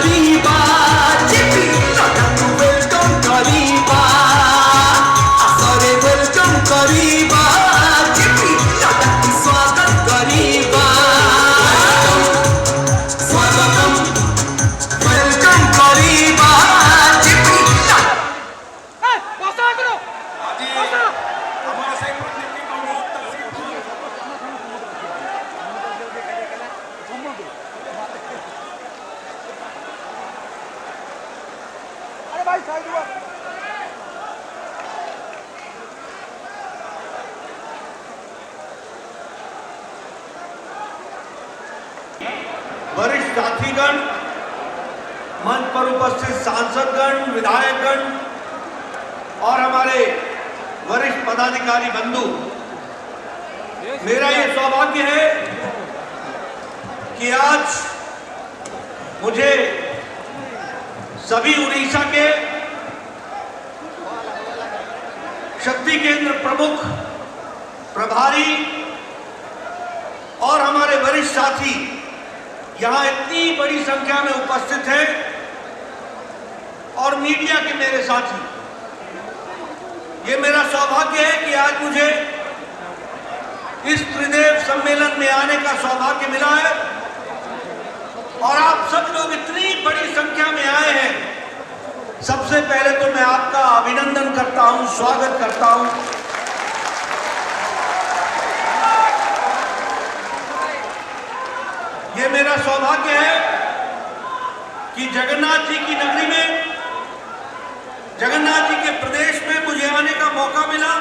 କରିବା ଯିବି ଜଗନ୍ନାଥଙ୍କୁ ୱେଲକମ୍ କରିବା ଆସରେ ୱେଲକମ୍ କରିବା ଯିବି ଜଗନ୍ନାଥଙ୍କୁ ସ୍ୱାଗତ କରିବା ସ୍ୱାଗତମ୍ ୱେଲକମ୍ କରିବା ଯିବି वरिष्ठ साथीगण, मंच पर उपस्थित सांसदगण, विधायकगण और हमारे वरिष्ठ पदाधिकारी बंधु, मेरा ये सौभाग्य है कि आज मुझे सभी उड़ीसा के शक्ति केंद्र प्रमुख, प्रभारी और हमारे वरिष्ठ साथी यहां इतनी बड़ी संख्या में उपस्थित हैं और मीडिया के मेरे साथी, ये मेरा सौभाग्य है कि आज मुझे इस त्रिदेव सम्मेलन में आने का सौभाग्य मिला है और आप सब लोग इतनी बड़ी संख्या में आए हैं। सबसे पहले तो मैं आपका अभिनंदन करता हूं, स्वागत करता हूं। ये मेरा सौभाग्य है कि जगन्नाथ जी की नगरी में, जगन्नाथ जी के प्रदेश में मुझे आने का मौका मिला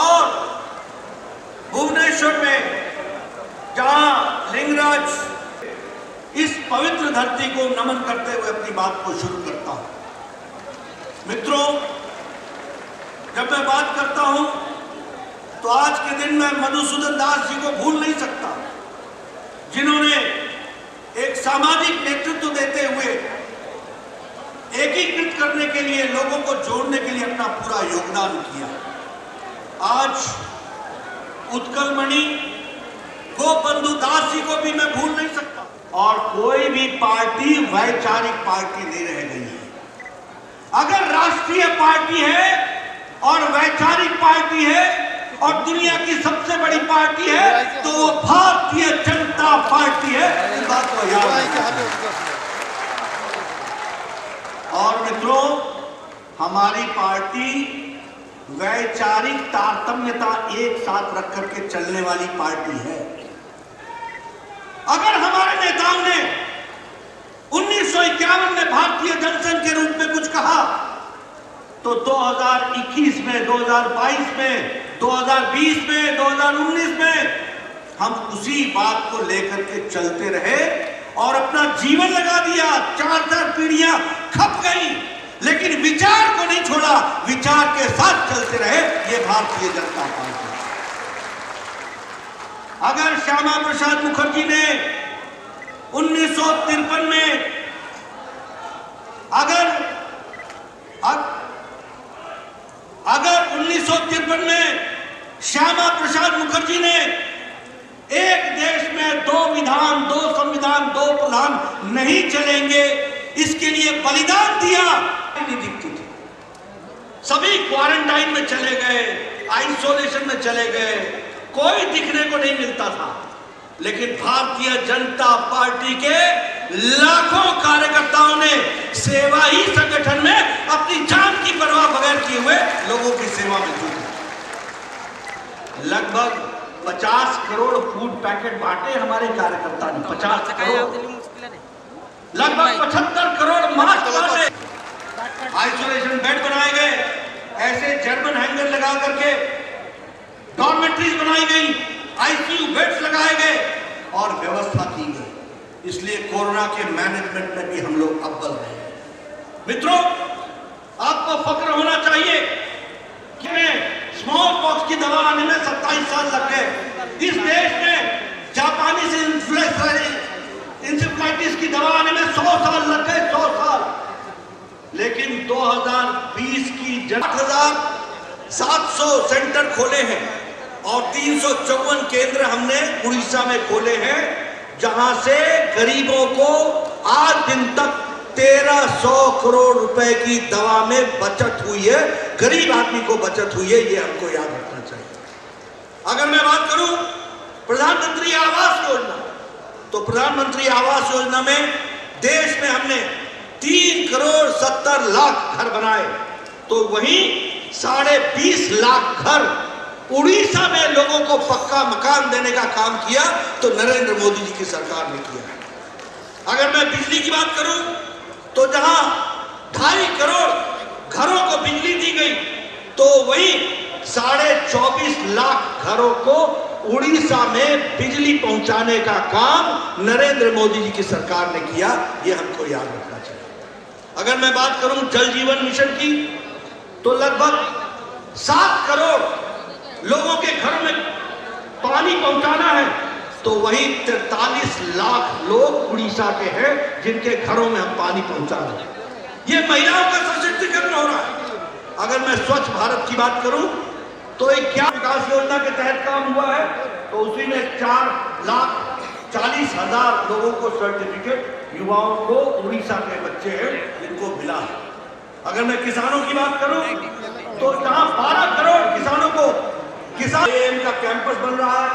और भुवनेश्वर में जहां लिंगराज इस पवित्र धरती को नमन करते हुए अपनी बात को शुरू करता हूं। मित्रों, जब मैं बात करता हूं तो आज के दिन मैं मधुसूदन दास जी को भूल नहीं सकता, जिन्होंने एक सामाजिक नेतृत्व देते हुए एकीकृत करने के लिए, लोगों को जोड़ने के लिए अपना पूरा योगदान किया। आज उत्कलमणि गोपबंधु दास जी को भी मैं भूल नहीं सकता और कोई भी पार्टी वैचारिक पार्टी नहीं रह गई है। अगर राष्ट्रीय पार्टी है और वैचारिक पार्टी है और दुनिया की सबसे बड़ी पार्टी है तो वो भारतीय जनता पार्टी है। इस बात को याद रखिए। और मित्रों, हमारी पार्टी वैचारिक तारतम्यता एक साथ रख करके चलने वाली पार्टी है। अगर हमारे नेताओं ने 1951 में भारतीय जनसंघ के रूप में कुछ कहा तो 2021 में, 2022 में, 2020 में, 2019 में हम उसी बात को लेकर के चलते रहे और अपना जीवन लगा दिया। 4 पीढ़ियां खप गई लेकिन विचार को नहीं छोड़ा, विचार के साथ चलते रहे। ये भारतीय जनता पार्टी। अगर श्यामा प्रसाद मुखर्जी ने 1953 में अगर 1953 में श्यामा प्रसाद मुखर्जी ने एक देश में 2 विधान, 2 संविधान, 2 प्रधान नहीं चलेंगे, इसके लिए बलिदान दिया, नहीं दिखती थी। सभी क्वारंटाइन में चले गए, आइसोलेशन में चले गए, कोई दिखने को नहीं मिलता था। लेकिन भारतीय जनता पार्टी के लाखों कार्यकर्ताओं ने सेवा ही संगठन में अपनी जान की परवाह बगैर किए हुए लोगों की सेवा में जुटे। लगभग 50 करोड़ फूड पैकेट बांटे हमारे कार्यकर्ता ने। 50 करोड़, लगभग 75 करोड़ मास्क बांटे। आइसोलेशन बेड बनाए गए, ऐसे जर्मन हैंगर लगा करके डॉर्मेट्रीज बनाई गई, आईसीयू बेड्स लगाए गए और व्यवस्था की गई। इसलिए कोरोना के मैनेजमेंट में भी हम लोग अव्वल रहे। मित्रों, आपको फक्र होना चाहिए कि स्मॉल पॉक्स की दवा आने में 27 साल लग गए। इस देश में जापानी इंसेफ्लाइटिस की दवा आने में 100 साल लग गए, 100 साल। लेकिन 2020 की 8,700 सेंटर खोले हैं और 354 केंद्र हमने उड़ीसा में खोले हैं, जहां से गरीबों को आज दिन तक 1300 करोड़ रुपए की दवा में बचत हुई है, गरीब आदमी को बचत हुई है, ये हमको याद रखना चाहिए। अगर मैं बात करूं प्रधानमंत्री आवास योजना, तो प्रधानमंत्री आवास योजना में देश में हमने 3 करोड़ 70 लाख घर बनाए, तो वहीं 20.5 लाख घर उड़ीसा में लोगों को पक्का मकान देने का काम किया, तो नरेंद्र मोदी जी की सरकार ने किया है। अगर मैं बिजली की बात करूं, तो जहां 2.5 करोड़ घरों को बिजली दी गई, तो वहीं 24.5 लाख घरों को उड़ीसा में बिजली पहुंचाने का काम नरेंद्र मोदी जी की सरकार ने किया, यह हमको याद रखना चाहिए। अगर मैं बात करूं जल जीवन मिशन की, तो लगभग 7 करोड़ लोगों के घरों में पानी पहुंचाना है, तो वही 43 लाख लोग उड़ीसा के हैं जिनके घरों में हम पानी पहुंचा रहे हैं। ये महिलाओं का सशक्तिकरण हो रहा है। अगर मैं स्वच्छ भारत की बात करूं, तो एक क्या विकास योजना के तहत काम हुआ है, तो उसी में 4,40,000 लोगों को सर्टिफिकेट युवाओं को उड़ीसा के बच्चे हैं जिनको मिला है। अगर मैं किसानों की बात करूं, तो जहां 12 करोड़ किसानों को किसान का कैंपस बन रहा है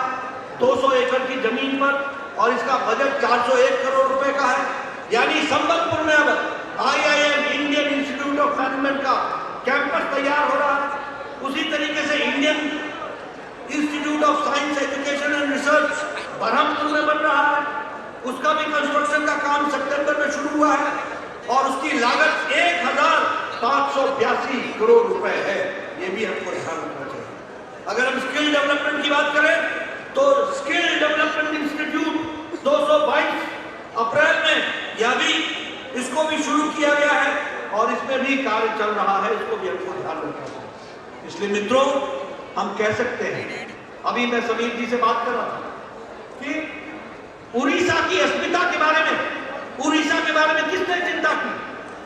200 एकड़ की जमीन पर, और इसका बजट 401 करोड़ रुपए का है। यानी संबलपुर में अब IIM Indian Institute of Management का कैंपस तैयार हो रहा है। उसी तरीके से Indian Institute of Science Education and Research Berhampur में बन रहा है, उसका भी कंस्ट्रक्शन का काम सितंबर में शुरू हुआ है, और उसकी लागत 1,582 करोड़ रुपए है। ये भी हमको ध्यान रखना चाहिए। अगर हम स्किल डेवलपमेंट की बात करें, तो स्किल डेवलपमेंट इंस्टीट्यूट 222 अप्रैल में यह भी इसको भी शुरू किया गया है, और इसमें भी कार्य चल रहा है, इसको भी हमको ध्यान रखना चाहिए। इसलिए मित्रों, हम कह सकते हैं, अभी मैं समीर जी से बात कर रहा था कि उड़ीसा की अस्मिता के बारे में, उड़ीसा के बारे में किसने चिंता की?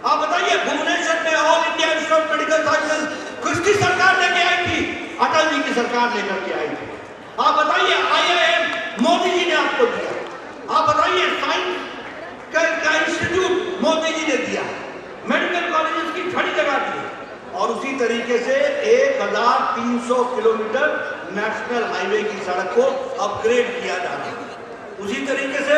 आप बताइए, भुवनेश्वर में all India institute of medical sciences किसकी सरकार लेके आई थी? अटल जी की सरकार लेकर के आई थी। आप बताइए, IIM मोदी जी ने आपको दिया। आप बताइए, साइंस का इंस्टीट्यूट मोदी जी ने दिया, मेडिकल कॉलेजेस की छड़ी लगा दी, और उसी तरीके से 1,300 किलोमीटर नेशनल हाईवे की सड़क को अपग्रेड किया जा रहा है। उसी तरीके से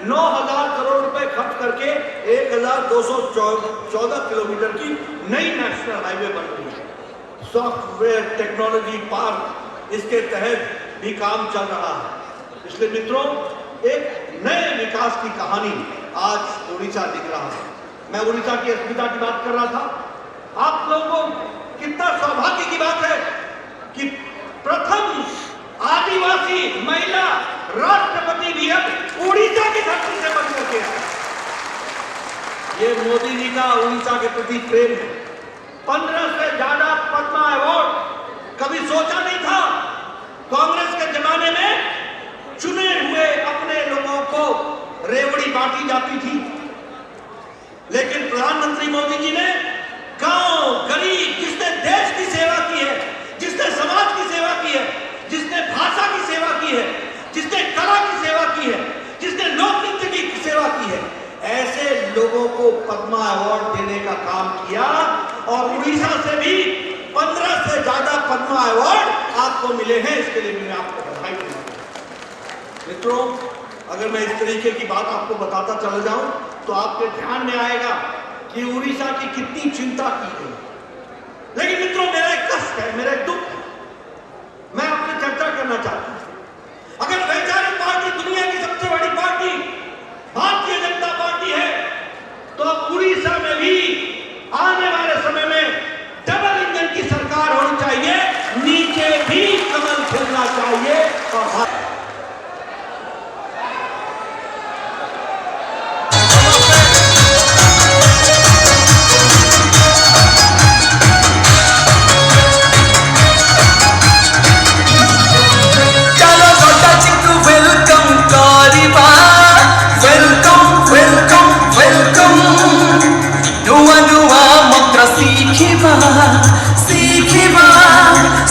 9,000 करोड़ रुपए खर्च करके 1,214 किलोमीटर की नई नेशनल हाईवे बन रही है। सॉफ्टवेयर टेक्नोलॉजी पार्क, इसके तहत भी काम चल रहा है। इसलिए मित्रों, एक नए विकास की कहानी आज उड़ीसा दिख रहा है। मैं उड़ीसा की अस्मिता की बात कर रहा था। आप लोगों को कितना सौभाग्य की बात है कि प्रथम आदिवासी महिला राष्ट्रपति भी अब उड़ीसा की धरती से बन करके आए। ये मोदी जी का उड़ीसा के प्रति प्रेम है। 15 से ज्यादा पद्मा अवार्ड कभी सोचा नहीं था। कांग्रेस के जमाने में चुने हुए अपने लोगों को रेवड़ी बांटी जाती थी, लेकिन प्रधानमंत्री मोदी जी ने गांव गरीब, जिसने देश की सेवा की है, जिसने समाज की सेवा की है, जिसने भाषा की सेवा की है, जिसने कला की सेवा की है, जिसने लोक नृत्य की सेवा की है, ऐसे लोगों को पद्मा अवार्ड देने का काम किया, और उड़ीसा से भी 15 से ज्यादा पद्मा अवार्ड आपको मिले हैं। इसके लिए मैं आपको बधाई देता हूं। मित्रों, अगर मैं इस तरीके की बात आपको बताता चला जाऊं, तो आपके ध्यान में आएगा कि उड़ीसा की कितनी चिंता की गई। लेकिन मित्रों, मेरा एक कष्ट है, मेरा एक दुख है, मैं आपसे चर्चा करना चाहता हूं। अगर वैचारिक पार्टी, दुनिया की सबसे बड़ी पार्टी भारतीय जनता पार्टी है, तो अब उड़ीसा में भी आने वाले समय में डबल इंजन की सरकार होनी चाहिए, नीचे भी कमल खिलना चाहिए। और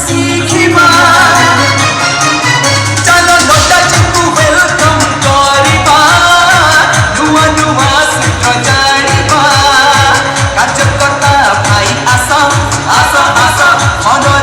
सीखिबा चलो সদয়